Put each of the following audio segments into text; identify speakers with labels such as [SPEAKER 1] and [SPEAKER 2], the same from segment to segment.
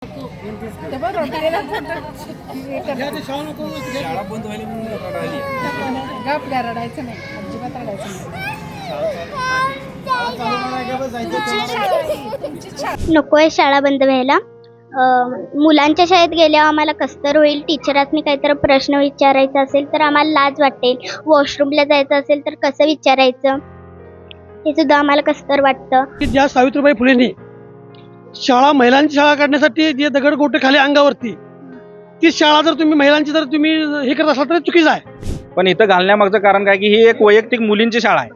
[SPEAKER 1] शाळा बंद व्हायला म्हणून रडायली.
[SPEAKER 2] गपल्या रडायचं नाही, अजिबात रडायचं नाही.
[SPEAKER 3] नकोय शाळा बंद व्हायला. मुलांच्या शाळेत गेल्यावर आम्हाला कसतर होईल. टीचरांनी काहीतरी प्रश्न विचारायचा असेल तर आम्हाला लाज वाटेल. वॉशरूमला जायचं असेल तर कसं विचारायचं हे सुद्धा आम्हाला कसतर वाटतं.
[SPEAKER 4] की ज्या सावित्रीबाई फुलेंनी शाळा महिलांची शाळा काढण्यासाठी जे दगडगोटे खाली अंगावरती, ती शाळा जर तुम्ही महिलांची जर तुम्ही हे करत असाल तर चुकीचं आहे.
[SPEAKER 5] पण इथं घालण्यामागचं कारण काय की ही एक वैयक्तिक मुलींची शाळा आहे,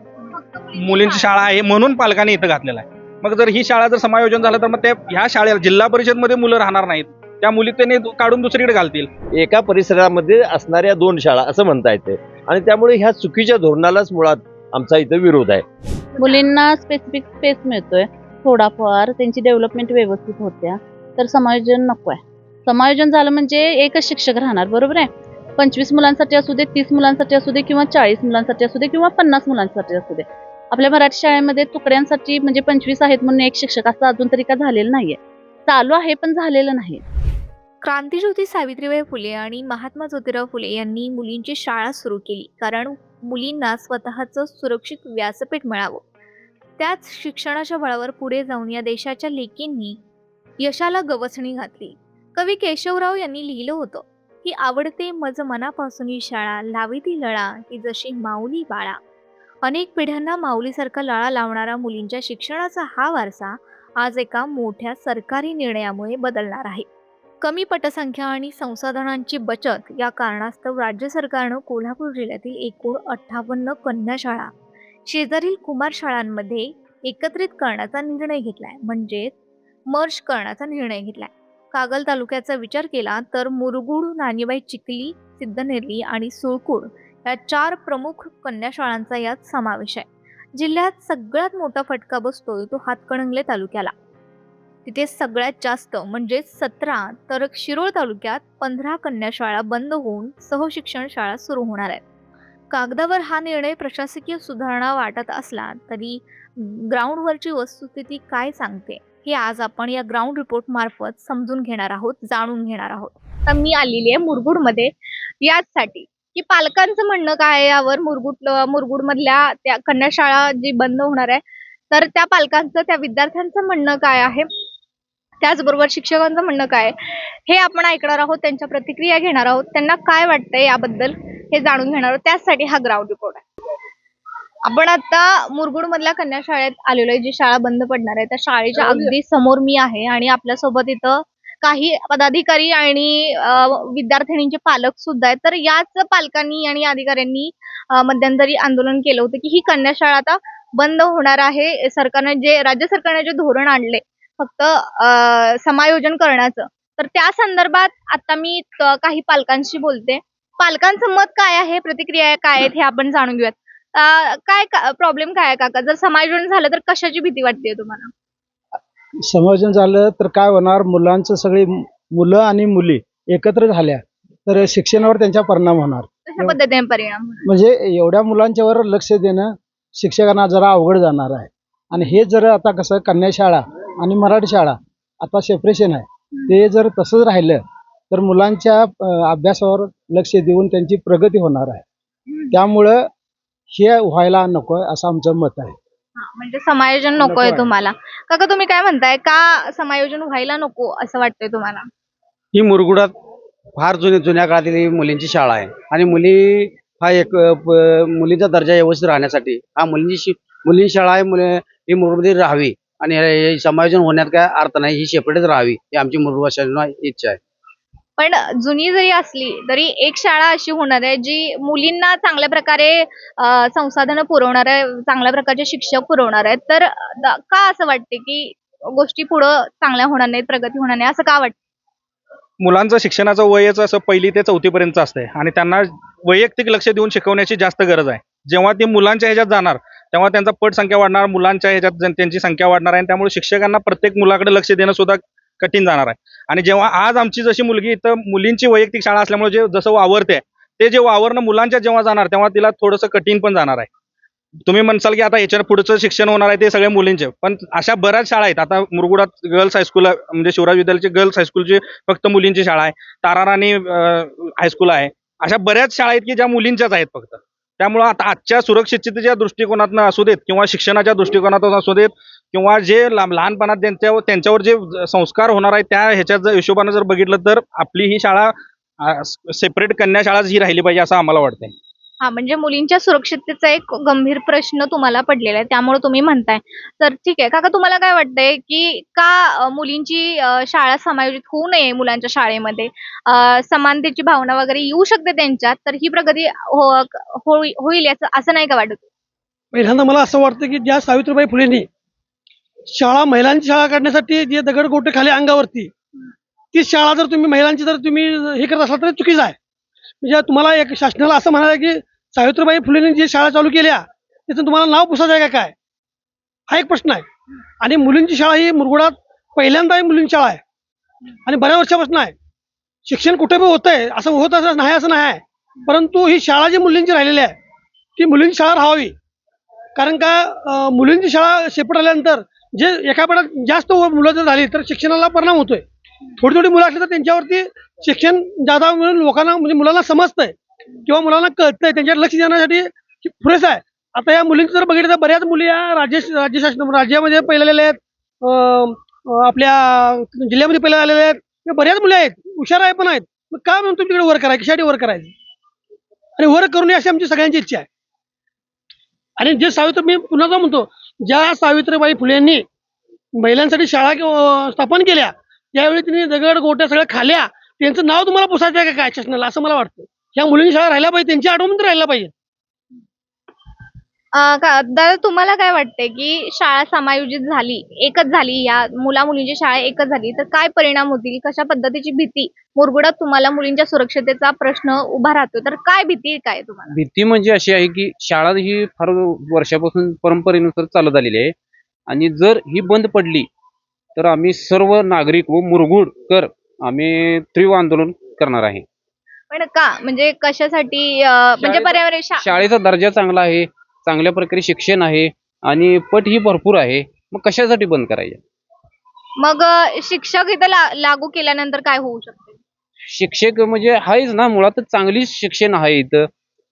[SPEAKER 5] मुलींची शाळा आहे म्हणून पालकांनी इथं घातलेलं आहे. मग जर ही शाळा जर समायोजन झालं तर मग त्या ह्या शाळेला जिल्हा परिषद मध्ये मुलं राहणार नाहीत, त्या मुली त्यांनी काढून दुसरीकडे घालतील.
[SPEAKER 6] एका परिसरामध्ये असणाऱ्या दोन शाळा असं म्हणता येते आणि त्यामुळे ह्या चुकीच्या धोरणालाच मुळात आमचा इथं विरोध आहे.
[SPEAKER 7] मुलींना स्पेसिफिक स्पेस मिळतोय, थोडाफार त्यांची डेव्हलपमेंट व्यवस्थित होत्या, तर समायोजन नको आहे. समायोजन झालं म्हणजे एकच शिक्षक राहणार, बरोबर आहे. 25 मुलांसाठी असू दे, 30 मुलांसाठी असू दे, किंवा 40 मुलांसाठी असू दे, किंवा 50 मुलांसाठी असू दे. आपल्या मराठी शाळेमध्ये तुकड्यांसाठी म्हणजे 25 आहेत म्हणून एक शिक्षक असं अजून तरी का झालेलं नाहीये. चालू आहे पण झालेलं नाही.
[SPEAKER 8] क्रांतीज्योती सावित्रीबाई फुले आणि महात्मा ज्योतिराव फुले यांनी मुलींची शाळा सुरू केली कारण मुलींना स्वतःचं सुरक्षित व्यासपीठ मिळावं. त्याच शिक्षणाच्या बळावर पुढे जाऊन या देशाच्या लेकींनी यशाला गवसणी घातली. कवी केशवराव यांनी लिहिलं होतं की आवडते मज मनापासून ही शाळा लावी ती लळा की जशी माऊली बाळा. अनेक पिढ्यांना माऊलीसारखा लळा लावणारा मुलींच्या शिक्षणाचा हा वारसा आज एका मोठ्या सरकारी निर्णयामुळे बदलणार आहे. कमी पटसंख्या आणि संसाधनांची बचत या कारणास्तव राज्य सरकारनं कोल्हापूर जिल्ह्यातील एकूण 58 कन्या शाळा शेजारील कुमार शाळांमध्ये एकत्रित करण्याचा निर्णय घेतलाय, म्हणजेच मर्ज करण्याचा निर्णय घेतलाय. कागल तालुक्याचा विचार केला तर मुरगुड, नानीबाई चिखली, सिद्धनेरली आणि सुळकुड या 4 प्रमुख कन्या शाळांचा यात समावेश आहे. जिल्ह्यात सगळ्यात मोठा फटका बसतोय तो हातकणंगले तालुक्याला. तिथे सगळ्यात जास्त म्हणजे 17 तर शिरोळ तालुक्यात 15 कन्या शाळा बंद होऊन सहशिक्षण शाळा सुरू होणार आहेत. कागदावर हा निर्णय प्रशासकीय सुधारणा वाटत असला तरी ग्राउंडवरची वस्तुस्थिती काय सांगते हे आज आपण या ग्राउंड रिपोर्ट मार्फत समजून घेणार आहोत, जाणून घेणार आहोत.
[SPEAKER 9] तर मी आलेली आहे मुरगुडमध्ये याचसाठी की पालकांचं म्हणणं काय आहे यावर. मुरगुडमधल्या त्या कन्या शाळा जी बंद होणार आहे तर त्या पालकांचं, त्या विद्यार्थ्यांचं म्हणणं काय आहे, त्याचबरोबर शिक्षकांचं म्हणणं काय हे आपण ऐकणार आहोत. त्यांच्या प्रतिक्रिया घेणार आहोत, त्यांना काय वाटतंय याबद्दल हे जाणून घेणार आहोत. त्याचसाठी हा ग्राउंड रिपोर्ट आहे. आपण आता मुरगुड मधल्या कन्या शाळेत आलेलो आहे, जी शाळा बंद पडणार आहे. त्या शाळेच्या अगदी समोर मी आहे आणि आपल्यासोबत इथं काही पदाधिकारी आणि विद्यार्थिनींचे पालक सुद्धा आहेत. तर याच पालकांनी आणि अधिकाऱ्यांनी मध्यंतरी आंदोलन केलं होतं की ही कन्या शाळा आता बंद होणार आहे. सरकारने जे राज्य सरकारने जे धोरण आणले फक्त समायोजन करण्याचं, तर त्या संदर्भात आता मी काही पालकांशी बोलते. पालकांचं मत काय आहे, प्रतिक्रिया काय आहेत हे आपण जाणून घेऊयात. काय प्रॉब्लेम काय आहे काका? जर समायोजन झालं तर कशाची भीती वाटते तुम्हाला?
[SPEAKER 4] समायोजन झालं तर काय होणार, मुलांचं सगळी मुलं आणि मुली एकत्र झाल्या तर शिक्षणावर त्यांचा परिणाम होणार.
[SPEAKER 9] कशा पद्धतीने परिणाम?
[SPEAKER 4] म्हणजे एवढ्या मुलांच्यावर लक्ष देणं शिक्षकांना जरा अवघड जाणार आहे. आणि हे जर आता कसं कन्या शाळा आणि मराठी शाळा आता सेपरेशन आहे, ते जर तसंच राहिलं तर मुलांच्या अभ्यासावर लक्ष देऊन त्यांची प्रगती होणार आहे. त्यामुळं हे व्हायला नको असं आमचं मत आहे.
[SPEAKER 9] म्हणजे समायोजन नकोय तुम्हाला. काका तुम्ही काय म्हणताय, का समायोजन व्हायला नको असं वाटतंय तुम्हाला?
[SPEAKER 5] ही मुरगुडात फार जुन्या काळातील मुलींची शाळा आहे आणि मुली हा एक मुलींचा दर्जा व्यवस्थित राहण्यासाठी हा मुलींची शाळा आहे. ही मुरगुडमध्ये राहावी आणि हे समायोजन होण्यात काय अर्थ नाही, ही सेपरेटच राहावी ही आमची मुरगुड इच्छा आहे.
[SPEAKER 9] पण जुनी जरी असली तरी एक शाळा अशी होणार आहे जी मुलींना चांगल्या प्रकारे संसाधनं पुरवणार आहे, चांगल्या प्रकारचे शिक्षक पुरवणार आहेत. तर का असं वाटते की गोष्टी पुढं चांगल्या होणार नाहीत, प्रगती होणार नाही, असं का वाटतं?
[SPEAKER 5] मुलांचं शिक्षणाचं वयच असं 1ली ते 4थी पर्यंत असते आणि त्यांना वैयक्तिक लक्ष देऊन शिकवण्याची जास्त गरज आहे. जेव्हा ते मुलांच्या ह्याच्यात जाणार तेव्हा त्यांचा पट संख्या वाढणार, मुलांच्या ह्याच्यात त्यांची संख्या वाढणार आहे. त्यामुळे शिक्षकांना प्रत्येक मुलाकडे लक्ष देणं सुद्धा कठीण जाणार आहे. आणि जेव्हा आज आमची जशी मुलगी इथं मुलींची वैयक्तिक शाळा असल्यामुळे जसं वावरते ते जे वावरणं मुलांच्या जेव्हा जाणार तेव्हा तिला थोडंसं कठीण पण जाणार आहे. तुम्ही म्हणसाल की आता याच्या पुढचं शिक्षण होणार आहे ते सगळे मुलींचे, पण अशा बऱ्याच शाळा आहेत. आता मुरगुडात गर्ल्स हायस्कूल म्हणजे शिवराज विद्यालयाची गर्ल्स हायस्कूलची फक्त मुलींची शाळा आहे. ताराराणी हायस्कूल आहे. अशा बऱ्याच शाळा आहेत की ज्या मुलींच्याच आहेत फक्त. त्यामुळं आता आजच्या सुरक्षिततेच्या दृष्टिकोनातून असू देत किंवा शिक्षणाच्या दृष्टिकोनातून असू देत किंवा जे लहानपणात त्यांच्यावर जे संस्कार होणार आहेत त्या ह्याच्यात जर हिशोबानं जर बघितलं तर आपली ही शाळा सेपरेट कन्या शाळाच ही राहिली पाहिजे असं आम्हाला वाटतंय.
[SPEAKER 9] हा, म्हणजे मुलींच्या सुरक्षिततेचा एक गंभीर प्रश्न तुम्हाला पडलेला आहे, त्यामुळे तुम्ही म्हणताय. तर ठीक आहे काका, तुम्हाला काय वाटतंय की का मुलींची शाळा समायोजित होऊ नये मुलांच्या शाळेमध्ये? समानतेची भावना वगैरे येऊ शकते त्यांच्यात, तर ही प्रगती होईल असं नाही का वाटत?
[SPEAKER 10] पहिल्यांदा मला असं वाटतं की ज्या सावित्रीबाई फुलेंनी महिलांची शाळा काढण्यासाठी जे दगडगोटे खाली अंगावरती, ती शाळा जर तुम्ही महिलांची जर तुम्ही हे करत असाल तर चुकीचं आहे. म्हणजे तुम्हाला एक शासनाला असं म्हणायचं की सावित्रीबाई फुलेंनी जी शाळा चालू केल्या त्याचं तुम्हाला नाव पुसायचं आहे का काय, हा एक प्रश्न आहे. आणि मुलींची शाळा ही मुरगुडात पहिल्यांदा मुलींची शाळा आहे आणि बऱ्याच वर्षापासून आहे. शिक्षण कुठे बी होतंय, असं होत असं नाही आहे, परंतु ही शाळा जी मुलींची राहिलेली आहे ती मुलींची शाळा राहावी. कारण का मुलींची शाळा सेपरेट आल्यानंतर जे एकापणात जास्त मुलं जर झाली तर शिक्षणाला परिणाम होतोय. थोडी थोडी मुलं असली तर त्यांच्यावरती शिक्षण जादा म्हणून लोकांना म्हणजे मुलांना समजतंय किंवा मुलांना कळतंय, त्यांच्यावर लक्ष देण्यासाठी पुरेसं आहे. आता या मुलींचं जर बघितलं तर बऱ्याच मुली या राज्यामध्ये पहिल्या आलेल्या आहेत, आपल्या जिल्ह्यामध्ये पहिल्या आलेल्या आहेत, बऱ्याच मुली आहेत, हुशार आहे पण आहेत. मग काय म्हणतो तिकडे वर करायचं, कशासाठी वर करायचं आणि वर करू नये अशी आमची सगळ्यांची इच्छा आहे. आणि जे मी पुन्हा जाऊन म्हणतो, ज्या सावित्रीबाई फुलेंनी महिलांसाठी शाळा स्थापन केल्या त्यावेळी तिने दगड गोट्या सगळ्या खाल्या, त्यांचं नाव तुम्हाला पुसायचं आहे का काय शासनाला, असं मला वाटतं. ह्या मुलींची शाळा राहिल्या पाहिजे, त्यांची आठवण तर राहिला पाहिजे.
[SPEAKER 9] दादा, तुम्हाला काय वाटतंय की शाळा समायोजित झाली, एकच झाली, या मुला मुलींची शाळा एकच झाली तर काय परिणाम होतील? कशा पद्धतीची भीती मुरगुडात तुम्हाला मुलींच्या सुरक्षतेचा प्रश्न उभा राहतो, तर काय भीती काय तुम्हाला?
[SPEAKER 1] भीती म्हणजे अशी आहे की शाळा ही फार वर्षापासून परंपरेनुसार चालत आलेली आहे आणि जर ही बंद पडली तर आम्ही सर्व नागरिक व मुरगुडकर आम्ही तीव्र आंदोलन करणार आहे.
[SPEAKER 9] पण का, म्हणजे कशासाठी? म्हणजे पर्यावरण
[SPEAKER 1] शाळेचा दर्जा चांगला आहे, चांगल्या प्रकारे शिक्षण आहे आणि पट ही भरपूर आहे, मग कशासाठी बंद करायचे?
[SPEAKER 9] मग शिक्षक इथं लागू केल्यानंतर काय होऊ शकते?
[SPEAKER 1] शिक्षक म्हणजे आहेच ना, मुळातच चांगली शिक्षण आहे इथं.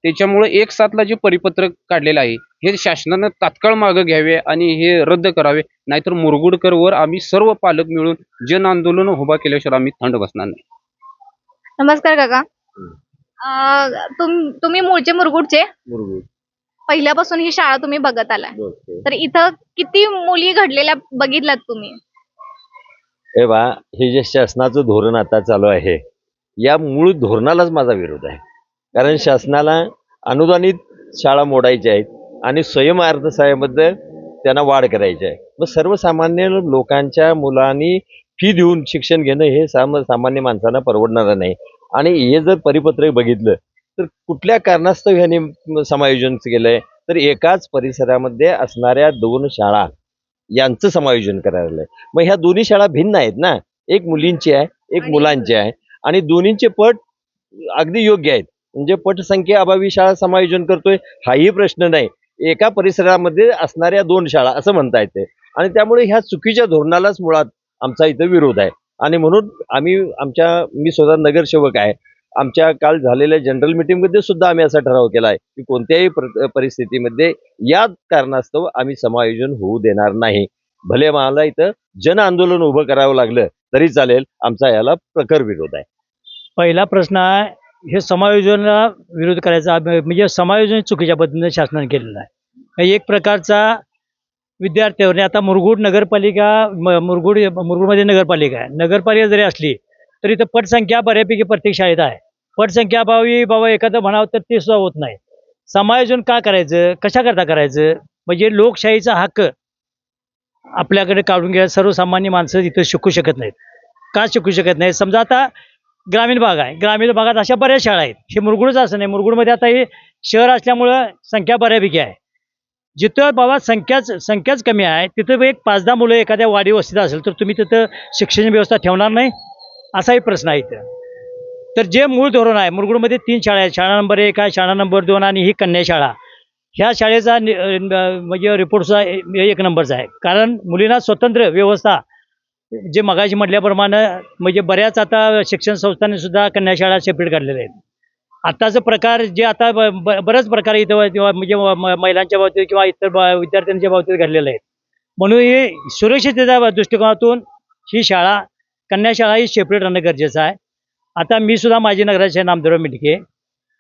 [SPEAKER 1] त्याच्यामुळे 1/7 जे परिपत्रक काढलेलं आहे हे शासनानं तात्काळ मागं घ्यावे आणि हे रद्द करावे, नाहीतर मुरगुडकर वर आम्ही सर्व पालक मिळून जन आंदोलन उभा केल्याशिवाय आम्ही थंड बसणार नाही.
[SPEAKER 9] नमस्कार काका. तुम्ही मूळचे मुरगुडचे? पहिल्यापासून ही शाळा तुम्ही बघत आलाय, तर इथं किती मुली घडलेल्या बघितल्यात तुम्ही?
[SPEAKER 6] हे बा, हे जे शासनाचं धोरण आता चालू आहे या मूळ धोरणालाच माझा विरोध आहे. कारण शासनाला अनुदानित शाळा मोडायच्या आहेत आणि स्वयं अर्थसहाय्यामध्ये त्यांना वाढ करायची आहे. मग सर्वसामान्य लोकांच्या मुलांनी फी देऊन शिक्षण घेणं हे सामान्य माणसांना परवडणार नाही. आणि हे जर परिपत्रक बघितलं तर कुठल्या कारणास्तव ह्याने समायोजन केलंय तर एकाच परिसरामध्ये असणाऱ्या 2 शाळा यांचं समायोजन करायला आहे. मग ह्या दोन्ही शाळा भिन्न आहेत ना, एक मुलींची आहे एक मुलांची आहे आणि दोन्हींचे पट अगदी योग्य आहेत. म्हणजे पटसंख्या अभावी शाळा समायोजन करतोय हाही प्रश्न नाही, एका परिसरामध्ये असणाऱ्या 2 शाळा असं म्हणता येते. आणि त्यामुळे ह्या चुकीच्या धोरणालाच मुळात आमचा इथं विरोध आहे. आणि म्हणून मी स्वतः नगरसेवक आहे, आमच्या काल झालेल्या जनरल मीटिंगमध्ये सुद्धा आम्ही असा ठराव केला आहे की कोणत्याही परिस्थितीमध्ये या कारणास्तव आम्ही समायोजन होऊ देणार नाही. भले मला इथं जन आंदोलन उभं करावं लागलं तरी चालेल, आमचा याला प्रखर विरोध आहे.
[SPEAKER 10] पहिला प्रश्न आहे, हे समायोजनाला विरोध करायचा म्हणजे समायोजन चुकीच्या पद्धतीने शासनाने केलेलं आहे. एक प्रकारचा विद्यार्थ्यावर आता मुरगुड नगरपालिका, मुरगुडमध्ये नगरपालिका आहे. नगरपालिका जरी असली तरी इथं पटसंख्या बऱ्यापैकी प्रत्येक शाळेत आहे. पटसंख्या अभावी बाबा एखादं म्हणावं तर ते सुद्धा होत नाही. समायोजन का करायचं, कशाकरता करायचं? म्हणजे लोकशाहीचा हक्क आपल्याकडे काढून घ्या. सर्वसामान्य माणसं इथं शिकू शकत नाहीत. का शिकू शकत नाही? समजा आता ग्रामीण भाग आहे, ग्रामीण भागात अशा बऱ्याच शाळा आहेत. हे मुरगुडच असं नाही, मुरगुडमध्ये आता हे शहर असल्यामुळं संख्या बऱ्यापैकी आहे. जिथं बाबा संख्याच कमी आहे तिथं एक 5-10 मुलं एखाद्या वाडी वस्तीत असेल तर तुम्ही तिथं शिक्षण व्यवस्था ठेवणार नाही, असाही प्रश्न आहे इथं. तर जे मूळ धोरण आहे, मुरगुडमध्ये 3 शाळा आहेत. शाळा नंबर 1 आहे, शाळा नंबर 2 आणि ही कन्या शाळा.
[SPEAKER 11] ह्या शाळेचा म्हणजे रिपोर्टचा एक नंबरचा आहे. कारण मुलींना स्वतंत्र व्यवस्था जे मगाशी म्हटल्याप्रमाणे म्हणजे बऱ्याच आता शिक्षण संस्थांनी सुद्धा कन्याशाळा सेपरेट काढलेल्या आहेत. आत्ताचं प्रकार जे आता बरेच प्रकार इथं म्हणजे महिलांच्या बाबतीत किंवा इतर विद्यार्थ्यांच्या बाबतीत घडलेले आहेत. म्हणून हे सुरक्षिततेच्या दृष्टिकोनातून ही शाळा कन्याशाळा ही सेपरेट राहणं गरजेचं आहे. आता मी सुद्धा माजी नगराध्यक्ष नामदेवराव मिटके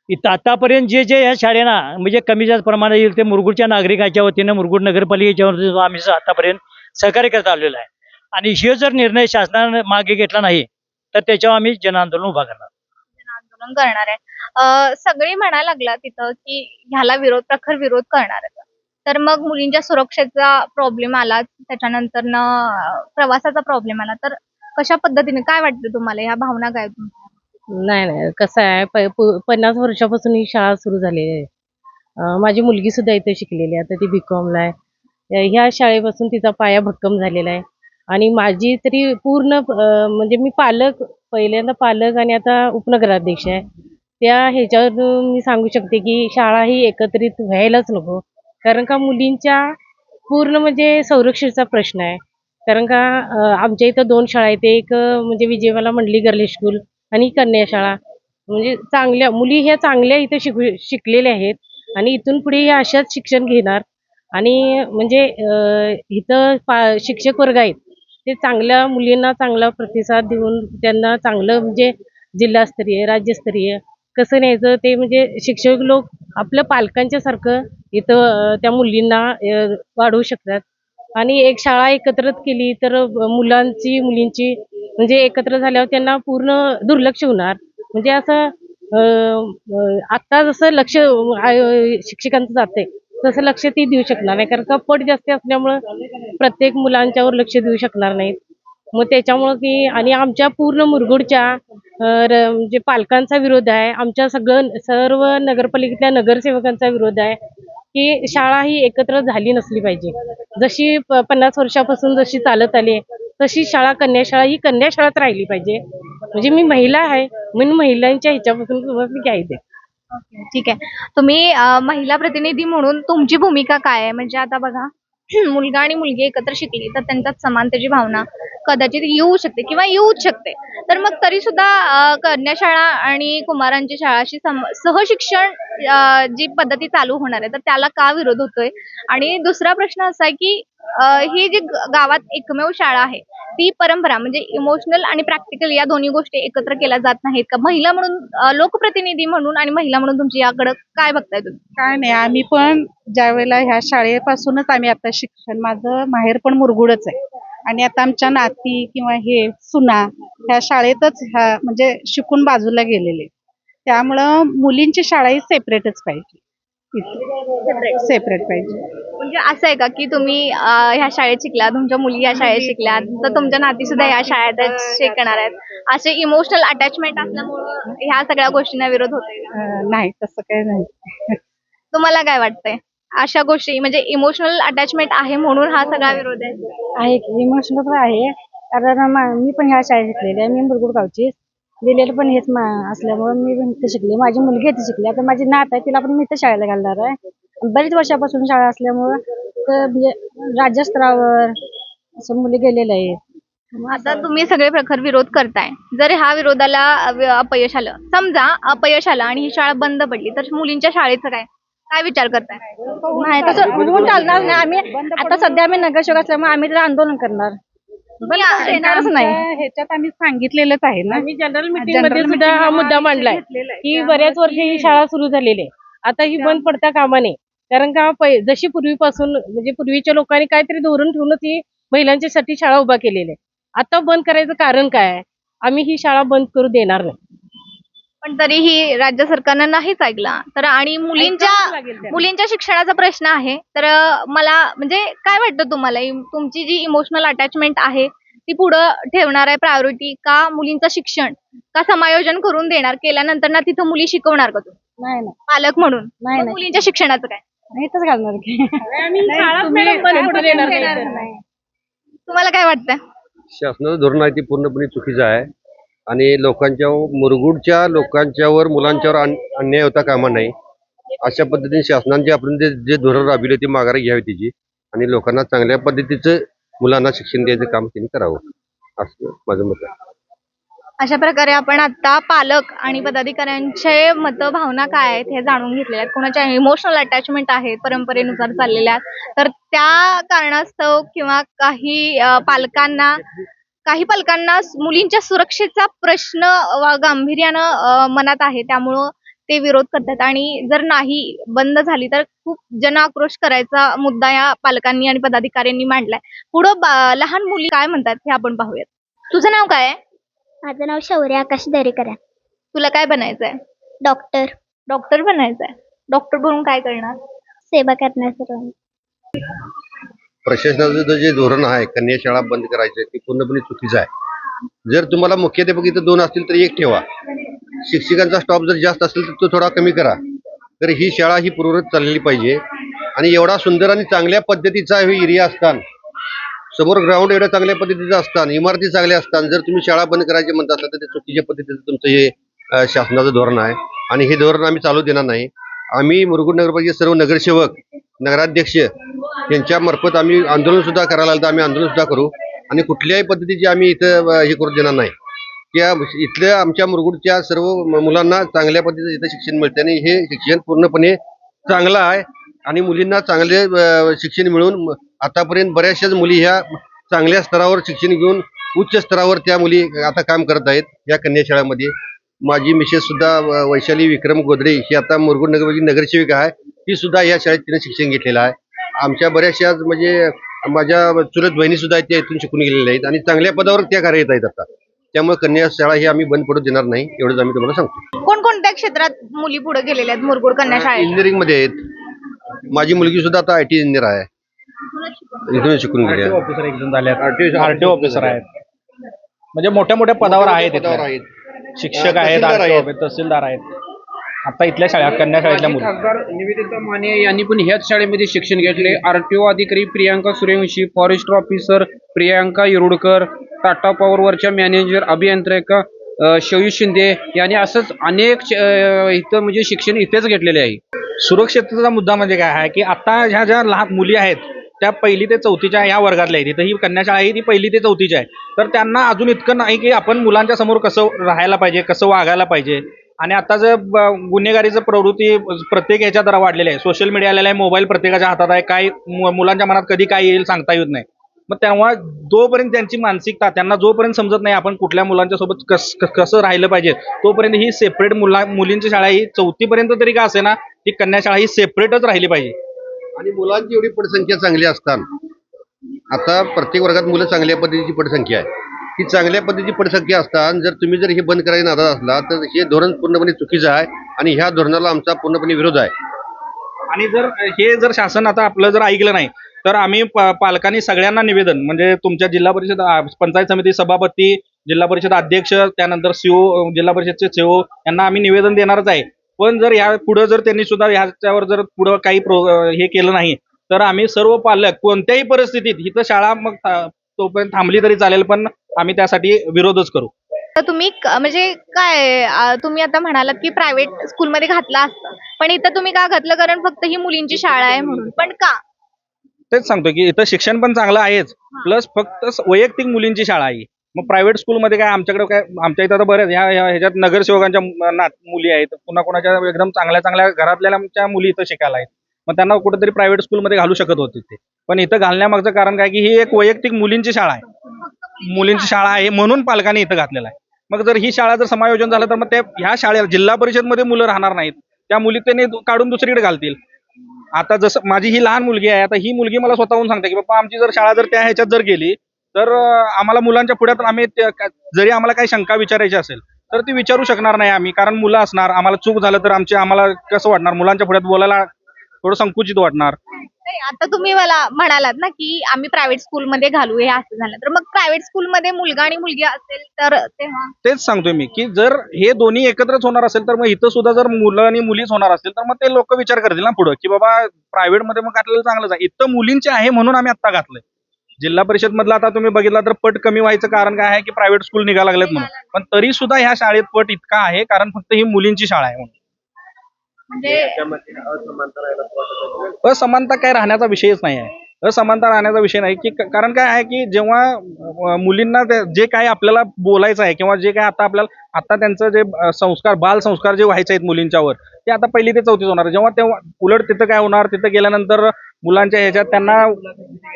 [SPEAKER 11] इथं आतापर्यंत जे जे या शाळेना म्हणजे कमी जास्त प्रमाणात येईल ते मुरगुडच्या नागरिकांच्या वतीनं मुरगुड नगरपालिकेच्या वतीनं आम्ही आतापर्यंत सहकार्य करत आलेलो आहे. आणि हे जर निर्णय शासनाने मागे घेतला नाही तर त्याच्यावर आम्ही जनआंदोलन उभा करणार.
[SPEAKER 9] आंदोलन करणार आहे. सगळे म्हणायला लागला तिथं की ह्याला प्रखर विरोध करणार आहे. तर मग मुलींच्या सुरक्षेचा प्रॉब्लेम आला, त्याच्यानंतर प्रवासाचा प्रॉब्लेम आला, तर कशा पद्धतीने काय वाटतं तुम्हाला, ह्या भावना काय तुमच्या?
[SPEAKER 12] नाही कसं आहे 50 वर्षापासून ही शाळा सुरू झालेली आहे. माझी मुलगी सुद्धा इथे शिकलेली आहे. आता ती BComला आहे. ह्या शाळेपासून तिचा पाया भक्कम झालेला आहे. आणि माझी तरी पूर्ण म्हणजे मी पहिल्यांदा पालक आणि आता उपनगराध्यक्ष आहे. त्या ह्याच्यावर मी सांगू शकते की शाळा ही एकत्रित व्हायलाच नको. कारण का मुलींच्या पूर्ण म्हणजे संरक्षणाचा प्रश्न आहे. कारण का आमच्या इथं 2 शाळा आहेत. एक म्हणजे विजयवाला मंडली गर्ल स्कूल आणि कन्या शाळा. म्हणजे चांगल्या मुली ह्या चांगल्या इथे शिकलेल्या आहेत आणि इथून पुढे ह्या अशाच शिक्षण घेणार. आणि म्हणजे इथं शिक्षक वर्ग आहेत ते चांगल्या मुलींना चांगला प्रतिसाद देऊन त्यांना चांगलं म्हणजे जिल्हास्तरीय राज्यस्तरीय कसं न्यायचं ते म्हणजे शिक्षक लोक आपल्या पालकांच्या सारखं इथं त्या मुलींना वाढवू शकतात. आणि एक शाळा एकत्रित केली तर मुलींची म्हणजे एकत्र झाल्यावर त्यांना पूर्ण दुर्लक्ष होणार. म्हणजे असं आत्ता जसं लक्ष शिक्षकांचं जाते तसं लक्ष ती देऊ शकणार नाही. कारण का पट जास्त असल्यामुळं प्रत्येक मुलांच्यावर लक्ष देऊ शकणार नाहीत. मग त्याच्यामुळं की आणि आमच्या पूर्ण मुरगुडच्या म्हणजे पालकांचा विरोध आहे. आमच्या सर्व नगरपालिकेतल्या नगरसेवकांचा विरोध आहे की शाळा ही एकत्र झाली नसली पाहिजे. जशी 50 वर्षापासून जशी चालत आली तशी शाळा कन्याशाळा ही कन्याशाळाच राहिली पाहिजे. म्हणजे मी महिला आहे म्हणून महिलांच्या ह्याच्यापासून मी घ्यायचे.
[SPEAKER 9] ठीक आहे. तुम्ही महिला प्रतिनिधी म्हणून तुमची भूमिका काय आहे? म्हणजे आता बघा, मुलगा आणि मुलगी एकत्र शिकली तर त्यांच्यात समानतेची भावना कदाचित येऊ शकते किंवा येऊच शकते. तर मग तरी सुद्धा कन्याशाळा आणि कुमारांची शाळा अशी सहशिक्षण जी पद्धती चालू होणार आहे तर त्याला का विरोध होतोय? आणि दुसरा प्रश्न असा आहे की ही जी गावात एकमेव शाळा आहे ती परंपरा म्हणजे इमोशनल आणि प्रॅक्टिकल या दोन्ही गोष्टी एकत्र केल्या जात नाहीत का? महिला म्हणून लोकप्रतिनिधी म्हणून आणि महिला म्हणून तुमची याकडे काय बघताय तुम्ही?
[SPEAKER 2] काय नाही, आम्ही पण ज्या वेळेला ह्या शाळेपासूनच आम्ही आता शिक्षण, माझं माहेर पण मुरगुडच आहे आणि आता आमच्या नाती किंवा हे सुना ह्या शाळेतच म्हणजे शिकून बाजूला गेलेले. त्यामुळं मुलींची शाळा ही सेपरेटच पाहिजे, सेपरेट पाहिजे.
[SPEAKER 9] म्हणजे असं आहे का की तुम्ही ह्या शाळेत शिकला, तुमच्या मुली या शाळेत शिकल्या, तर तुमच्या नाती सुद्धा या शाळेत शिकणार आहेत, असे इमोशनल अटॅचमेंट असल्यामुळं ह्या सगळ्या गोष्टींना विरोध होतोय?
[SPEAKER 2] नाही, तसं काही नाही.
[SPEAKER 9] तुम्हाला काय वाटतंय? अशा गोष्टी म्हणजे इमोशनल अटॅचमेंट आहे म्हणून हा सगळा विरोध आहे?
[SPEAKER 12] इमोशनल पण आहे. कारण मी पण ह्या शाळेत शिकलेली आहे. मी मुरगुड गावची दिलेलं पण हेच असल्यामुळं मी पण इथे शिकले. माझी मुलगी इथे शिकली. आता माझी नात आहे, तिला पण मी इथे शाळेला घालणार आहे. बरेच वर्षापासून शाळा असल्यामुळं म्हणजे राज्यस्तरावर असं मुली गेलेल्या आहेत.
[SPEAKER 9] आता तुम्ही सगळे प्रखर विरोध करताय. जर ह्या विरोधाला अपयश आलं, समजा अपयश आलं आणि ही शाळा बंद पडली तर मुलींच्या शाळेचं काय विचार करताय?
[SPEAKER 12] नाही तसं होऊन चालणार नाही. आम्ही आता सध्या आम्ही नगरसेवक असल्यामुळे आम्ही तर आंदोलन करणार. येणारच नाही.
[SPEAKER 2] ह्याच्यात आम्ही सांगितलेलंच आहे ना.
[SPEAKER 12] आम्ही जनरल मीटिंग मध्ये सुद्धा हा मुद्दा मांडलाय की बऱ्याच वर्षी ही शाळा सुरू झालेली आहे, आता ही बंद पडता कामा नये. कारण का जशी पूर्वीपासून म्हणजे पूर्वीच्या लोकांनी काहीतरी धोरण ठेवूनच ही महिलांच्यासाठी शाळा उभा केलेली आहे. आता बंद करायचं कारण काय? आम्ही ही शाळा बंद करू देणार नाही.
[SPEAKER 9] पण तरीही राज्य सरकारनं नाहीच ऐकला तर. आणि मुलींच्या शिक्षणाचा प्रश्न आहे तर मला म्हणजे काय वाटतं तुम्हाला, तुमची जी इमोशनल अटॅचमेंट आहे ती पुढं ठेवणार आहे प्रायोरिटी का मुलींचं शिक्षण का समायोजन करून देणार केल्यानंतर ना तिथं मुली शिकवणार का तुम्ही
[SPEAKER 12] नाही
[SPEAKER 9] पालक म्हणून?
[SPEAKER 12] नाही.
[SPEAKER 9] मुलींच्या शिक्षणाचं काय?
[SPEAKER 12] इथंच घालणार की
[SPEAKER 9] तुम्हाला काय वाटतंय?
[SPEAKER 13] शासनाचं धोरण आहे ती पूर्णपणे चुकीचं आहे आणि मुरगुडच्या लोकांच्यावर मुलांच्यावर अन्याय होता कामा नाही. अशा पद्धतीने शासनाने जे आपण जे धोरण राबविले ते माघारी घ्यावी त्याची आणि लोकांना चांगल्या पद्धतीचं मुलांना शिक्षण द्यायचं काम त्यांनी करावं असं माझं मत आहे.
[SPEAKER 9] अशा प्रकारे आपण आता पालक आणि पदाधिकाऱ्यांचे मत भावना काय आहेत हे जाणून घेतलेल्या आहेत. कोणाच्या इमोशनल अटॅचमेंट आहेत परंपरेनुसार चाललेल्या आहेत, तर त्या कारणास्तव किंवा काही पालकांना मुलींच्या सुरक्षेचा प्रश्न गांभीर्यानं मनात आहे, त्यामुळं ते विरोध करतात आणि जर नाही बंद झाली तर खूप जनआक्रोश करायचा मुद्दा या पालकांनी आणि पदाधिकाऱ्यांनी मांडलाय. पुढं लहान मुली काय म्हणतात हे आपण पाहूयात. तुझं नाव काय आहे?
[SPEAKER 3] माझं नाव शौर्य आकाश दरेकर आहे.
[SPEAKER 9] तुला काय बनायचंय?
[SPEAKER 3] डॉक्टर.
[SPEAKER 9] डॉक्टर बनायचंय. डॉक्टर बनून काय करणार?
[SPEAKER 3] सेवा करण्यासाठी.
[SPEAKER 13] प्रशासनाचं जे धोरण आहे कन्या शाळा बंद करायचं ते पूर्णपणे चुकीचं आहे. जर तुम्हाला मुख्याध्यापक इथं 2 असतील तर 1 ठेवा. शिक्षकांचा स्टॉप जर जास्त असेल तर तो थोडा कमी करा. तर ही शाळा ही पूर्ववत चाललेली पाहिजे. आणि एवढा सुंदर आणि चांगल्या पद्धतीचा हे एरिया असताना, समोर ग्राउंड एवढ्या चांगल्या पद्धतीचं असताना, इमारती चांगल्या असताना जर तुम्ही शाळा बंद करायची म्हणत असाल तर ते चुकीच्या पद्धतीचं तुमचं हे शासनाचं धोरण आहे आणि हे धोरण आम्ही चालू देणार नाही. आम्ही मुरगुड नगरपालिकेचे सर्व नगरसेवक, नगराध्यक्ष यांच्या मार्फत आम्ही आंदोलन सुद्धा करायला आलं तर आम्ही आंदोलन सुद्धा करू आणि कुठल्याही पद्धतीची आम्ही इथं हे करू देणार नाही. त्या इथल्या आमच्या मुरगुडच्या सर्व मुलांना चांगल्या पद्धतीचं इथं शिक्षण मिळते आणि हे शिक्षण पूर्णपणे चांगलं आहे आणि मुलींना चांगले शिक्षण मिळून आतापर्यंत बऱ्याचशाच मुली ह्या चांगल्या स्तरावर शिक्षण घेऊन उच्च स्तरावर त्या मुली आता काम करत आहेत या कन्या शाळेमध्ये. माझी मिसेस सुद्धा वैशाली विक्रम गोदरे ही आता मुरगुड नगरपालिकेची नगरसेविका आहे. ती सुद्धा या शाळेत तिने शिक्षण घेतलेलं आहे. आमच्या बऱ्याचशा म्हणजे माझ्या चुलत बहिणी सुद्धा त्या इथून शिकून गेलेल्या आहेत आणि चांगल्या पदावर त्या कार्य येत आहेत आता. त्यामुळे कन्या शाळा ही आम्ही बंद पडू देणार नाही एवढंच आम्ही तुम्हाला सांगतो.
[SPEAKER 9] कोणकोणत्या क्षेत्रात मुली पुढे गेलेल्या आहेत मुरगुड कन्या शाळेत?
[SPEAKER 13] इंजिनिअरिंग मध्ये आहेत. माझी मुलगी सुद्धा आता IT इंजिनियर आहे. इथून शिकून गेली आहे.
[SPEAKER 5] ऑफिसर एक जण झाले, RTO ऑफिसर आहेत, म्हणजे मोठ्या मोठ्या पदावर आहेत. शिक्षक आहेत, तहसीलदार आहेत. आता इथल्या शाळेत कन्या शाळेतल्या मुली.
[SPEAKER 1] खासदार निवेदिता माने यांनी पण ह्याच शाळेमध्ये शिक्षण घेतले. RTO अधिकारी प्रियांका सूर्यवंशी, फॉरेस्ट ऑफिसर प्रियांका येरुडकर, टाटा पॉवरवरच्या मॅनेजर अभियंत्रिका शौवी शिंदे यांनी असंच अनेक इथं म्हणजे शिक्षण इथेच घेतलेले आहे.
[SPEAKER 5] सुरक्षेचा मुद्दा म्हणजे काय आहे की आता ह्या ज्या लहान मुली आहेत त्या 1ली ते 4थीच्या ह्या वर्गातल्या आहेत. इथं ही कन्या शाळा आहे ती 1ली ते 4थीची आहे. तर त्यांना अजून इतकं नाही की आपण मुलांच्या समोर कसं राहायला पाहिजे, कसं वागायला पाहिजे. आणि आता जर गुन्हेगारीचं प्रवृत्ती प्रत्येक ह्याच्यात वाढलेली आहे. सोशल मीडिया आलेला आहे, मोबाईल प्रत्येकाच्या हातात आहे. काय मुलांच्या मनात कधी काय येईल सांगता येत नाही. मग तेव्हा जोपर्यंत त्यांची मानसिकता त्यांना जोपर्यंत समजत नाही आपण कुठल्या मुलांच्या सोबत कसं राहिलं पाहिजे तोपर्यंत ही सेपरेट मुलींची शाळा ही 4थी पर्यंत तरी का असे ना ती कन्या शाळा ही सेपरेटच राहिली पाहिजे.
[SPEAKER 13] आणि मुलांची एवढी पटसंख्या चांगली असताना आता प्रत्येक वर्गात मुलं चांगल्या पद्धतीची पटसंख्या आहे. ही चांगल्या पद्धतीची पटसंख्या असताना जर तुम्ही जर हे बंद करायला नादात असला तर हे धोरण पूर्णपणे चुकीचं आहे आणि ह्या धोरणाला आमचा पूर्णपणे विरोध आहे.
[SPEAKER 5] आणि जर शासन आता आपलं जर ऐकलं नाही तर आम्ही पालकांनी सगळ्यांना निवेदन म्हणजे तुमच्या जिल्हा परिषद पंचायत समिती सभापती, जिल्हा परिषद अध्यक्ष, त्यानंतर CO, जिल्हा परिषदचे CO यांना आम्ही निवेदन देणारच आहे. पण जर या पुढे जर त्यांनी सुद्धा ह्याच्यावर जर पुढं काही हे केलं नाही तर आम्ही सर्व पालक कोणत्याही परिस्थितीत इथं शाळा मग तोपर्यंत थांबली तरी चालेल पण आम्ही त्यासाठी विरोधच करू.
[SPEAKER 9] तर तुम्ही म्हणजे काय तुम्ही आता म्हणालात की प्रायव्हेट स्कूलमध्ये घातलं असतं पण इथं तुम्ही का घातलं? कारण फक्त ही मुलींची शाळा आहे म्हणून. पण का?
[SPEAKER 5] तेच सांगतो की इथं शिक्षण पण चांगलं आहेच प्लस फक्त वैयक्तिक मुलींची शाळा आहे. मग प्रायव्हेट स्कूलमध्ये काय आमच्याकडे काय आमच्या इथं आता बऱ्याच ह्याच्यात नगरसेवकांच्या मुली आहेत, पुन्हा कोणाच्या एकदम चांगल्या चांगल्या घरातल्या मुली इथं शिकायला आहेत. मग त्यांना कुठेतरी प्रायव्हेट स्कूलमध्ये घालू शकत होते ते. पण इथं घालण्यामागचं कारण काय की ही एक वैयक्तिक मुलींची शाळा आहे, मुलींची शाळा आहे म्हणून पालकांनी इथं घातलेलं आहे. मग जर ही शाळा जर समायोजन झालं तर मग ह्या शाळेला जिल्हा परिषदमध्ये मुलं राहणार नाहीत, त्या मुली त्यांनी काढून दुसरीकडे घालतील. आता जसं माझी ही लहान मुलगी आहे, आता ही मुलगी मला स्वतःहून सांगते की बाबा आमची जर शाळा जर त्या ह्याच्यात जर गेली तर आम्हाला मुलांच्या पुढ्यात आम्ही जरी आम्हाला काही शंका विचारायची असेल तर ती विचारू शकणार नाही आम्ही, कारण मुलं असणार. आम्हाला चूक झालं तर आम्हाला कसं वाटणार, मुलांच्या पुढ्यात बोलायला थोडं संकुचित वाटणार.
[SPEAKER 9] आता तुम्ही मला म्हणालात ना की आम्ही प्रायव्हेट स्कूलमध्ये घालू, हे असं झालं तर मग प्रायव्हेट स्कूलमध्ये मुलगा आणि मुलगी असेल तर तेव्हा?
[SPEAKER 5] तेच सांगतोय मी की जर हे दोन्ही एकत्रच होणार असेल तर मग इथं सुद्धा जर मुलं आणि मुलीच होणार असेल तर मग ते लोक विचार करतील ना पुढे की बाबा प्रायव्हेट मध्ये मग घातलेलं चांगलंच आहे. इथं मुलींचे आहे म्हणून आम्ही आता घातलंय. जिल्हा परिषद मधला आता तुम्ही बघितला तर पट कमी व्हायचं कारण काय आहे की प्रायव्हेट स्कूल निघायला लागलेत म्हणून. पण तरी सुद्धा ह्या शाळेत पट इतका आहे कारण फक्त ही मुलींची शाळा आहे म्हणून.
[SPEAKER 9] म्हणजे
[SPEAKER 5] असमानता काय राहण्याचा विषयच नाही आहे. असमानता राहण्याचा विषय नाही की कारण काय आहे की जेव्हा मुलींना जे काही आपल्याला बोलायचं आहे किंवा जे काय आता त्यांचं जे संस्कार बाल संस्कार जे व्हायचे आहेत मुलींच्यावर ते आता पहिली ते चौथीच होणार. जेव्हा तेव्हा उलट तिथं काय होणार, तिथं गेल्यानंतर मुलांच्या ह्याच्यात त्यांना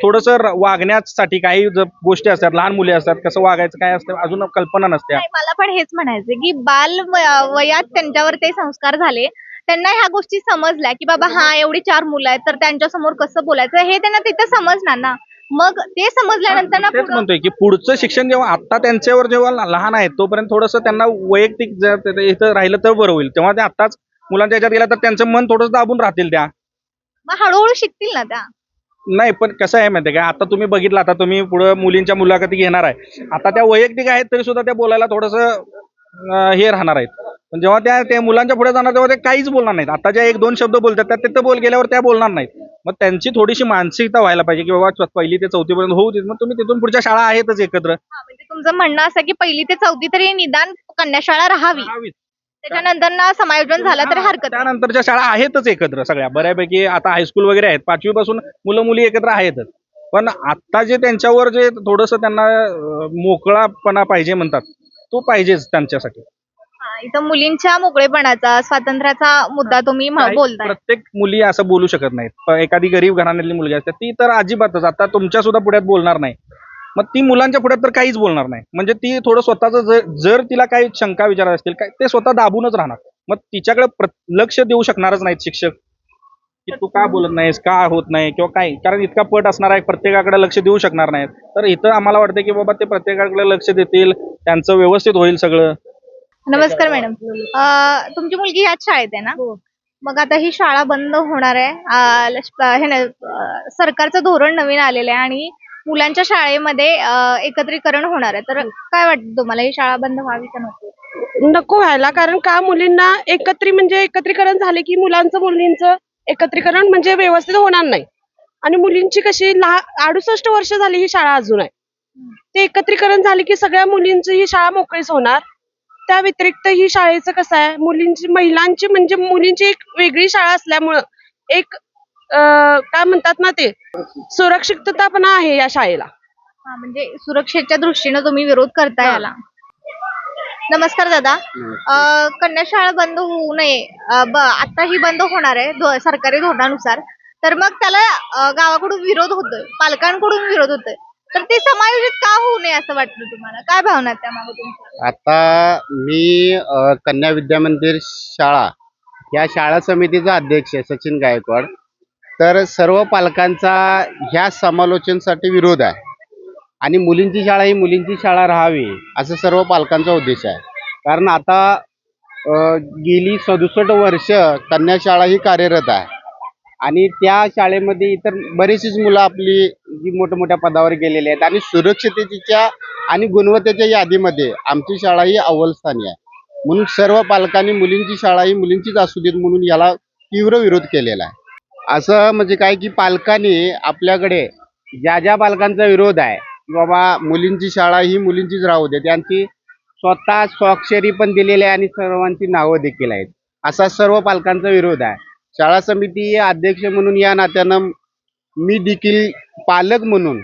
[SPEAKER 5] थोडंसं वागण्यासाठी काही गोष्टी असतात, लहान मुली असतात, कसं वागायचं काय असतं अजून कल्पना नसते.
[SPEAKER 9] नाही, मला पण हेच म्हणायचं की वयात त्यांच्यावर ते संस्कार झाले, त्यांना ह्या गोष्टी समजल्या की बाबा हा एवढी 4 मुलं आहेत तर त्यांच्या समोर कसं बोलायचं हे त्यांना तिथं समजणार ना. मग ते समजल्यानंतर ना
[SPEAKER 5] तेच म्हणतोय की पुढचं शिक्षण जेव्हा आता त्यांच्यावर जेव्हा लहान आहेत तोपर्यंत थोडंसं त्यांना वैयक्तिक जर इथं राहिलं तर बरं होईल. तेव्हा ते आत्ताच मुलांच्या ह्याच्यात गेला तर त्यांचं मन थोडंसं दाबून राहतील त्या.
[SPEAKER 9] मग हळूहळू शिकतील ना त्या.
[SPEAKER 5] नाही पण कसं आहे माहितीये का, आता तुम्ही बघितलं, आता तुम्ही पुढे मुलींच्या मुलाखती घेणार आहे, आता त्या वैयक्तिक आहेत तरी सुद्धा त्या बोलायला थोडंसं हे राहणार आहेत. पण जेव्हा त्या मुलांच्या पुढे जाणार तेव्हा ते काहीच बोलणार नाहीत. आता ज्या 1-2 शब्द बोलतात त्या तिथं गेल्यावर त्या बोलणार नाहीत. मग त्यांची थोडीशी मानसिकता व्हायला पाहिजे की बाबा 1ली ते 4थी पर्यंत होऊ देत, मग तुम्ही तिथून पुढच्या शाळा आहेतच एकत्र.
[SPEAKER 9] म्हणजे तुमचं म्हणणं असं की 1ली ते 4थी तरी निदान कन्याशाळा राहावी, त्याच्यानंतर ना समायोजन झालं तरी हरकत नाही.
[SPEAKER 5] त्यानंतरच्या शाळा आहेतच एकत्र सगळ्या बऱ्यापैकी. आता हायस्कूल वगैरे आहेत, 5वी पासून मुलं मुली एकत्र आहेतच. पण आता जे त्यांच्यावर जे थोडंसं त्यांना मोकळापणा पाहिजे म्हणतात तो पाहिजेच त्यांच्यासाठी.
[SPEAKER 9] इथं मुलींच्या मोकळेपणाचा स्वातंत्र्याचा मुद्दा तुम्ही बोलताय.
[SPEAKER 5] प्रत्येक मुली असं बोलू शकत नाहीत. एखादी गरीब घराण्यातली मुलगी असते ती तर अजिबातच आता तुमच्या सुद्धा पुढ्यात बोलणार नाही. मग ती मुलांच्या पुढ्यात तर काहीच बोलणार नाही. म्हणजे ती थोडं स्वतःच जर तिला काही शंका विचारत असतील काय ते स्वतः दाबूनच राहणार. मग तिच्याकडे लक्ष देऊ शकणारच नाहीत शिक्षक की तू का बोलत नाहीस, का होत नाही किंवा काय, कारण इतका पट असणार आहे प्रत्येकाकडे लक्ष देऊ शकणार नाहीत. तर इथं आम्हाला वाटतं की बाबा ते प्रत्येकाकडे लक्ष देतील, त्यांचं व्यवस्थित होईल सगळं.
[SPEAKER 9] नमस्कार मॅडम, तुमची मुलगी याच शाळेत आहे ना? मग आता ही शाळा बंद होणार आहे. सरकारचं धोरण नवीन आलेलं आहे आणि मुलांच्या शाळेमध्ये एकत्रीकरण होणार आहे. तर काय वाटतं तुम्हाला, ही शाळा बंद व्हावी का नको?
[SPEAKER 12] नको व्हायला, कारण का मुलींना एकत्रीकरण झाले की मुलांचं मुलींचं एकत्रीकरण म्हणजे व्यवस्थित होणार नाही. आणि मुलींची कशी 68 वर्ष झाली ही शाळा अजून आहे, ते एकत्रीकरण झाले की सगळ्या मुलींची ही शाळा मोकळीच होणार. त्या व्यतिरिक्त ही शाळेचं कसं आहे, महिलांची म्हणजे मुलींची एक वेगळी शाळा असल्यामुळं एक काय म्हणतात ना ते सुरक्षितता पण आहे या शाळेला.
[SPEAKER 9] म्हणजे सुरक्षेच्या दृष्टीनं तुम्ही विरोध करता याला. नमस्कार दादा, कन्या शाळा बंद होऊ नये, आता ही बंद होणार आहे सरकारी धोरणानुसार. तर मग त्याला गावाकडून विरोध होतोय, पालकांकडून विरोध होतोय. तर ते समायोजित का होऊ नये असं वाटतं तुम्हाला? काय भावना आहेत त्यामागे तुमच्या?
[SPEAKER 14] आता मी कन्या विद्यामंदिर शाळा या शाळा समितीचा अध्यक्ष आहे, सचिन गायकवाड. तर सर्व पालकांचा ह्या समालोचनसाठी विरोध आहे आणि मुलींची शाळा ही मुलींची शाळा राहावी असं सर्व पालकांचा उद्देश आहे. कारण आता गेली 67 वर्ष कन्या शाळा ही कार्यरत आहे आणि त्या शाळेमध्ये इतर बरीचशीच मुलं आपली जी मोठमोठ्या पदावर गेलेली आहेत आणि सुरक्षिततेच्या आणि गुणवत्तेच्या यादीमध्ये आमची शाळा ही अव्वलस्थानी आहे. म्हणून सर्व पालकांनी मुलींची शाळा ही मुलींचीच असू देत म्हणून याला तीव्र विरोध केलेला आहे. असं म्हणजे काय की पालकांनी आपल्याकडे ज्या पालकांचा विरोध आहे की बाबा मुलींची शाळा ही मुलींचीच राहू दे, त्यांची स्वतः स्वाक्षरी पण दिलेली आहे आणि सर्वांची नावं देखील आहेत, असा सर्व पालकांचा विरोध आहे. शाळा समिती अध्यक्ष म्हणून या नात्यानं मी देखील पालक म्हणून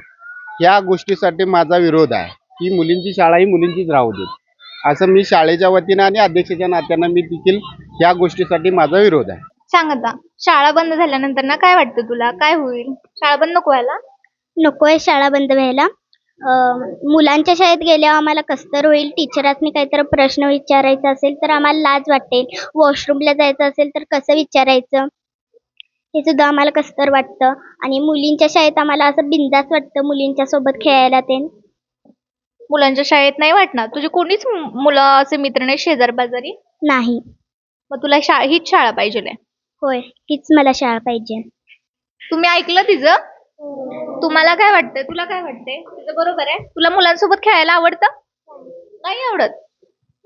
[SPEAKER 14] या गोष्टीसाठी माझा विरोध आहे की मुलींची शाळा ही मुलींचीच राहू दे, असं मी शाळेच्या वतीनं आणि अध्यक्षाच्या नात्यानं मी देखील या गोष्टीसाठी माझा विरोध आहे.
[SPEAKER 9] सांग आता, शाळा बंद झाल्यानंतर ना काय वाटतं तुला, काय होईल? शाळा बंद नको व्हायला?
[SPEAKER 3] नकोय शाळा बंद व्हायला. मुलांच्या शाळेत गेल्यावर आम्हाला कसतर होईल. टीचरांनी काहीतरी प्रश्न विचारायचा असेल तर आम्हाला लाज वाटेल. वॉशरूमला जायचं असेल तर कसं विचारायचं हे सुद्धा आम्हाला कसतर वाटतं. आणि मुलींच्या शाळेत आम्हाला असं बिंदास वाटतं मुलींच्या सोबत खेळायला. ते
[SPEAKER 9] मुलांच्या शाळेत नाही वाटणार? तुझे कोणीच मुलं असे मित्र नाही शेजार बाजारी?
[SPEAKER 3] नाही.
[SPEAKER 9] मग तुला हीच शाळा पाहिजे?
[SPEAKER 3] होय, हीच मला शाळा पाहिजे.
[SPEAKER 9] तुम्ही ऐकलं तिचं? तुम्हाला काय वाटतंय? तुला काय वाटतंय? तिचं बरोबर आहे? तुला मुलांसोबत खेळायला आवडतं? नाही आवडत?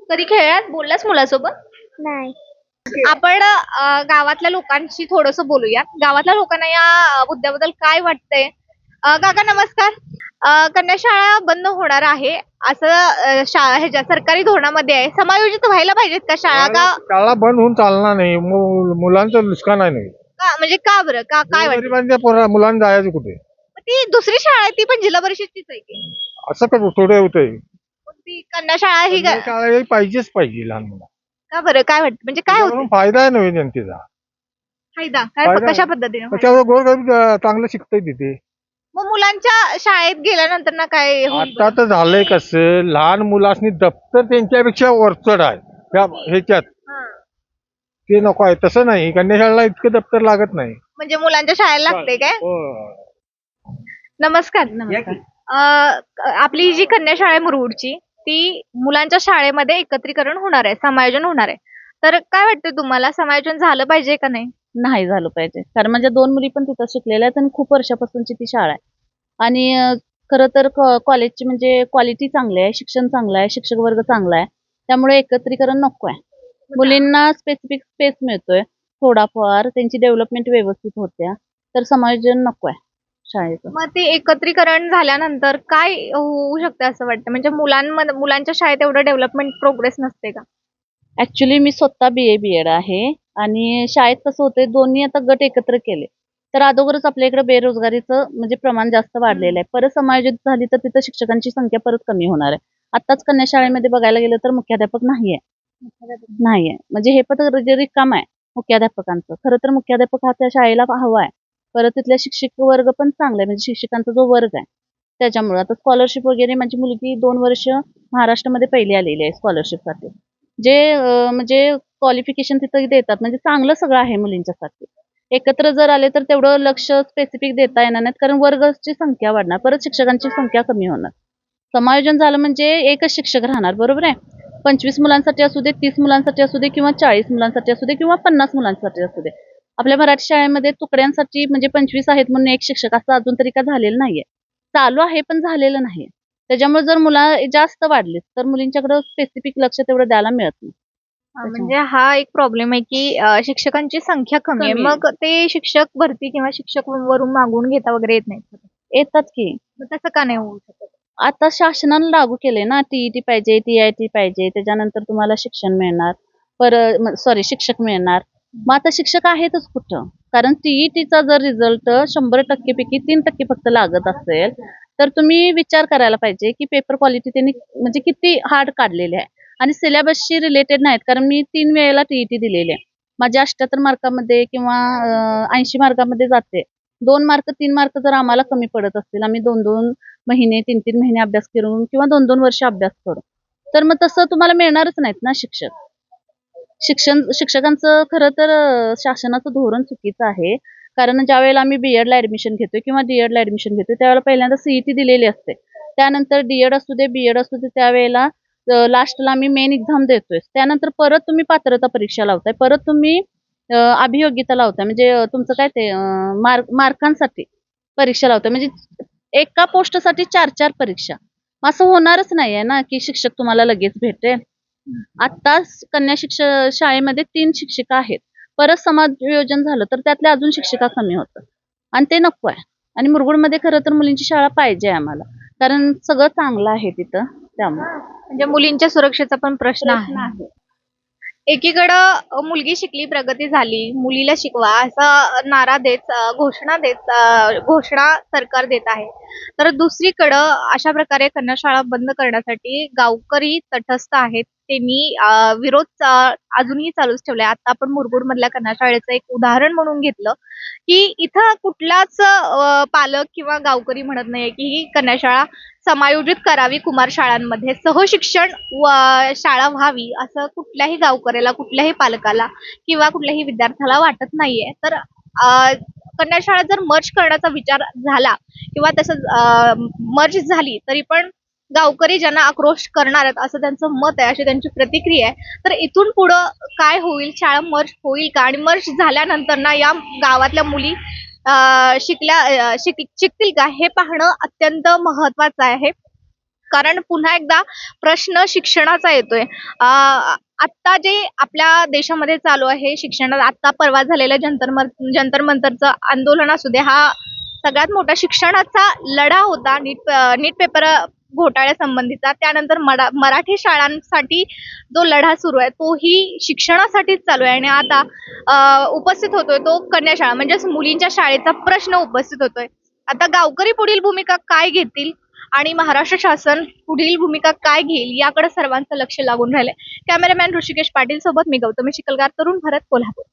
[SPEAKER 9] कधी खेळलास, बोललास मुलासोबत?
[SPEAKER 3] नाही.
[SPEAKER 9] आपण गावातल्या लोकांशी थोडंसं बोलूया. गावातल्या लोकांना या मुद्द्याबद्दल काय वाटतंय? काका नमस्कार. कन्या शाळा बंद होणार आहे असं ह्याच्या सरकारी धोरणामध्ये आहे. समायोजित व्हायला पाहिजेत का शाळा? का
[SPEAKER 15] शाळा बंद होऊन चालणार नाही. मुलांचं नुकसान आहे नाही.
[SPEAKER 9] म्हणजे का बरं? काय वाटतं?
[SPEAKER 15] गरिबांच्या मुलांना जायचं कुठे?
[SPEAKER 9] ती दुसरी शाळा आहे ती पण जिल्हा परिषदचीच आहे की?
[SPEAKER 15] असं का थोडं होतंय?
[SPEAKER 9] मग ती कन्या शाळा ही
[SPEAKER 15] शाळा ही पाहिजेच पाहिजे लहान मुलांना.
[SPEAKER 9] का बरं? काय वाटतं? म्हणजे काय होतं
[SPEAKER 15] त्याच्यावरून फायदा आहे नव्हे जनतेचा.
[SPEAKER 9] फायदा?
[SPEAKER 15] फायदा
[SPEAKER 9] कशा पद्धतीने?
[SPEAKER 15] त्याच्यावर गोरगरीब चांगलं शिकतंय तिथे.
[SPEAKER 9] मग मुलांच्या शाळेत गेल्यानंतर ना काय होईल?
[SPEAKER 15] आता तर झालंय कसं, लहान मुलांनी दप्तर त्यांच्यापेक्षा वरचढ आहे त्या ह्याच्यात.
[SPEAKER 9] हां.
[SPEAKER 15] ते नको आहे. तसं नाही, कन्या शाळेला इतकं दप्तर लागत नाही.
[SPEAKER 9] म्हणजे मुलांच्या शाळेला लागते काय?
[SPEAKER 15] हो.
[SPEAKER 9] नमस्कार. आपली ही जी कन्या शाळा आहे मुरगुडची, ती मुलांच्या शाळेमध्ये एकत्रीकरण होणार आहे, समायोजन होणार आहे. तर काय वाटतं तुम्हाला, समायोजन झालं पाहिजे का नाही?
[SPEAKER 7] नाही झालं पाहिजे. कारण माझ्या 2 मुली पण तिथं शिकलेल्या आहेत आणि खूप वर्षापासूनची ती शाळा आहे. आणि खरं तर कॉलेजची म्हणजे क्वालिटी चांगली आहे, शिक्षण चांगलं आहे, शिक्षक वर्ग चांगला आहे. त्यामुळे एकत्रीकरण नको आहे. मुलींना स्पेसिफिक स्पेस मिळतोय थोडाफार, त्यांची डेव्हलपमेंट व्यवस्थित होत्या, तर समायोजन नको आहे शाळेचं.
[SPEAKER 9] मग ते एकत्रीकरण झाल्यानंतर काय होऊ शकतं असं वाटतं? म्हणजे मुलांच्या शाळेत एवढं डेव्हलपमेंट प्रोग्रेस नसते का?
[SPEAKER 7] ऍक्च्युली मी स्वतः BA BEd आहे आणि शाळेत कसं होतंय, दोन्ही आता गट एकत्र केले तर अगोदरच आपल्या इकडे बेरोजगारीचं म्हणजे प्रमाण जास्त वाढलेलं आहे. परत समायोजित झाली तर तिथं शिक्षकांची संख्या परत कमी होणार आहे. आत्ताच कन्या शाळेमध्ये बघायला गेलं तर मुख्याध्यापक नाहीये. म्हणजे हे पण रिकाम आहे मुख्याध्यापकांचं. खरं तर मुख्याध्यापक हा त्या शाळेला हवा आहे. परत तिथल्या शिक्षक वर्ग पण चांगला आहे, म्हणजे शिक्षकांचा जो वर्ग आहे त्याच्यामुळे आता स्कॉलरशिप वगैरे, माझी मुलगी 2 वर्ष महाराष्ट्रामध्ये पहिली आलेली आहे स्कॉलरशिपसाठी. जे म्हणजे क्वालिफिकेशन तिथं देतात, म्हणजे चांगलं सगळं आहे मुलींच्यासाठी. एकत्र जर आले तर तेवढं लक्ष स्पेसिफिक देता येणार नाहीत, कारण वर्गाची संख्या वाढणार, परत शिक्षकांची संख्या कमी होणार. समायोजन झालं म्हणजे एकच शिक्षक राहणार, बरोबर आहे. 25 मुलांसाठी असू दे, 30 मुलांसाठी असू दे, किंवा 40 मुलांसाठी असू दे, किंवा 50 मुलांसाठी असू दे. आपल्या मराठी शाळेमध्ये तुकड्यांसाठी म्हणजे 25 आहेत म्हणून एक शिक्षक असं अजून तरी काय झालेलं नाहीये. चालू आहे पण झालेलं नाहीये. त्याच्यामुळे जर मुलं जास्त वाढली तर मुलींच्याकडे स्पेसिफिक लक्ष तेवढं द्यायला मिळत नाही.
[SPEAKER 9] म्हणजे हा एक प्रॉब्लेम आहे की शिक्षकांची संख्या कमी आहे.
[SPEAKER 7] कमी आहे.
[SPEAKER 9] मग ते शिक्षक भरती किंवा शिक्षक वरून मागून घेता वगैरे येत नाहीत.
[SPEAKER 7] येतात की.
[SPEAKER 9] मग तसं का नाही होऊ शकत?
[SPEAKER 7] आता शासनानं लागू केले ना, TET पाहिजे, TIT पाहिजे, त्याच्यानंतर तुम्हाला शिक्षण मिळणार, शिक्षक मिळणार. मग आता शिक्षक आहेतच कुठं? कारण TETचा जर रिझल्ट 100% पैकी 3% फक्त लागत असेल तर तुम्ही विचार करायला पाहिजे की पेपर क्वालिटी त्यांनी म्हणजे किती हार्ड काढलेली आहे आणि सिलेबसशी रिलेटेड नाहीत. कारण मी 3 वेळेला TET दिलेली आहे. माझ्या 78 मार्कामध्ये किंवा 80 मार्कामध्ये जाते. 2 मार्क 3 मार्क जर आम्हाला कमी पडत असतील, आम्ही 2-2 महिने 3-3 महिने अभ्यास करून किंवा 2-2 वर्ष अभ्यास करू, तर मग तसं तुम्हाला मिळणारच नाहीत ना शिक्षक. शिक्षकांचं खरं तर शासनाचं धोरण चुकीचं आहे. कारण ज्या वेळेला आम्ही BEd ला ऍडमिशन घेतोय किंवा DEd ला ऍडमिशन घेतोय त्यावेळेला पहिल्यांदा CET दिलेली असते. त्यानंतर DEd असू दे, BEd असू दे, त्यावेळेला लास्टला आम्ही मेन एक्झाम देतोय. त्यानंतर परत तुम्ही पात्रता परीक्षा लावताय, परत तुम्ही अभियोग्यता लावताय, म्हणजे तुमचं काय ते मार्कांसाठी परीक्षा लावताय. म्हणजे एका पोस्टसाठी 4-4 परीक्षा. असं होणारच नाहीये ना की शिक्षक तुम्हाला लगेच भेटेल. आता कन्या शाळेमध्ये 3 शिक्षिका आहेत. परत समायोजन झालं तर त्यातल्या अजून शिक्षिका कमी होतात आणि ते नको आहे. आणि मुरगुडमध्ये खरं तर मुलींची शाळा पाहिजे आम्हाला, कारण सगळं चांगलं आहे तिथं. त्यामुळे
[SPEAKER 9] म्हणजे मुलींच्या सुरक्षेचा पण प्रश्न आहे. एकीकडं मुलगी शिकली, प्रगती झाली, मुलीला शिकवा असा नारा देत, घोषणा सरकार देत आहे. तर दुसरीकडं अशा प्रकारे कन्या शाळा बंद करण्यासाठी गावकरी तटस्थ आहेत. त्यांनी विरोध अजूनही चालूच ठेवलाय. आता आपण मुरगुड मधल्या कन्या शाळेचं एक उदाहरण म्हणून घेतलं की इथं कुठलाच पालक किंवा गावकरी म्हणत नाहीये की ही कन्या शाळा समायोजित करावी कुमार शाळांमध्ये, सहशिक्षण शाळा व्हावी असं कुठल्याही गावकऱ्याला, कुठल्याही पालकाला किंवा कुठल्याही विद्यार्थ्याला वाटत नाहीये. तर कन्या शाळा जर मर्ज करण्याचा विचार झाला किंवा तसं मर्ज झाली तरी पण गावकरी ज्यांना आक्रोश करणार आहेत असं त्यांचं मत आहे, अशी त्यांची प्रतिक्रिया आहे. तर इथून पुढं काय होईल? शाळा मर्ज होईल का? आणि मर्ज झाल्यानंतर ना या गावातल्या मुली शिकतील का हे पाहणं अत्यंत महत्वाचं आहे. कारण पुन्हा एकदा प्रश्न शिक्षणाचा येतोय. आत्ता जे आपल्या देशामध्ये चालू आहे शिक्षणात, आत्ता परवा झालेलं जंतर मंतरचं आंदोलन असू दे, हा सगळ्यात मोठा शिक्षणाचा लढा होता नीट पेपर घोटाळ्यासंबंधीचा. त्यानंतर मराठी शाळांसाठी जो लढा सुरू आहे तोही शिक्षणासाठीच चालू आहे. आणि आता उपस्थित होतोय तो कन्या शाळा म्हणजेच मुलींच्या शाळेचा प्रश्न उपस्थित होतोय. आता गावकरी पुढील भूमिका काय घेतील आणि महाराष्ट्र शासन पुढील भूमिका काय घेईल याकडे सर्वांचं लक्ष लागून राहिलंय. कॅमेरामॅन ऋषिकेश पाटील सोबत मी गौतमी चिखलगार, तरुण भारत, कोल्हापूर.